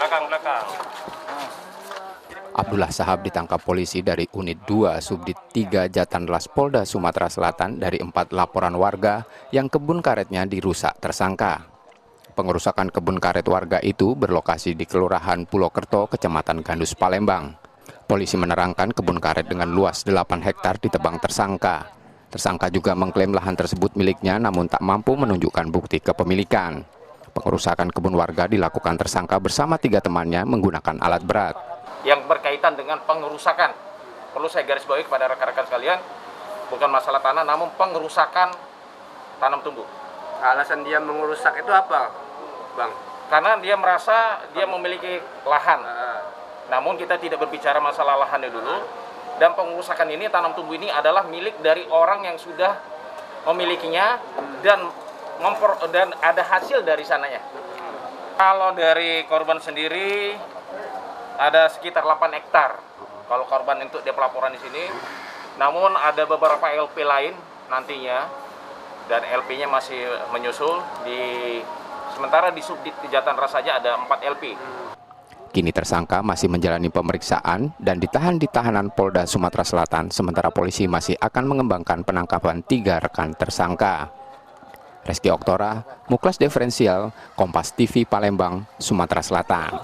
belakang. Abdullah Sahab ditangkap polisi dari Unit 2 Subdit 3 Jatanras Polda Sumatera Selatan dari 4 laporan warga yang kebun karetnya dirusak tersangka. Pengerusakan kebun karet warga itu berlokasi di Kelurahan Pulokerto, Kecamatan Gandus, Palembang. Polisi menerangkan kebun karet dengan luas 8 hektar ditebang tersangka. Tersangka juga mengklaim lahan tersebut miliknya namun tak mampu menunjukkan bukti kepemilikan. Pengerusakan kebun warga dilakukan tersangka bersama 3 temannya menggunakan alat berat. Yang berkaitan dengan pengerusakan, perlu saya garis bawahi kepada rekan-rekan sekalian, bukan masalah tanah, namun pengerusakan tanam tumbuh. Alasan dia mengerusak itu apa, Bang? Karena dia merasa dia memiliki lahan. Namun kita tidak berbicara masalah lahannya dulu. Dan pengerusakan ini, tanam tumbuh ini adalah milik dari orang yang sudah memilikinya dan ada hasil dari sananya. Kalau dari korban sendiri ada sekitar 8 hektar. Kalau korban untuk dia pelaporan di sini. Namun ada beberapa LP lain nantinya dan LP-nya masih menyusul. Sementara di Subdit Jatanras saja ada 4 LP. Kini tersangka masih menjalani pemeriksaan dan ditahan di tahanan Polda Sumatera Selatan, sementara polisi masih akan mengembangkan penangkapan 3 rekan tersangka. Reski Oktora, Muklas Diferensial, Kompas TV Palembang, Sumatera Selatan.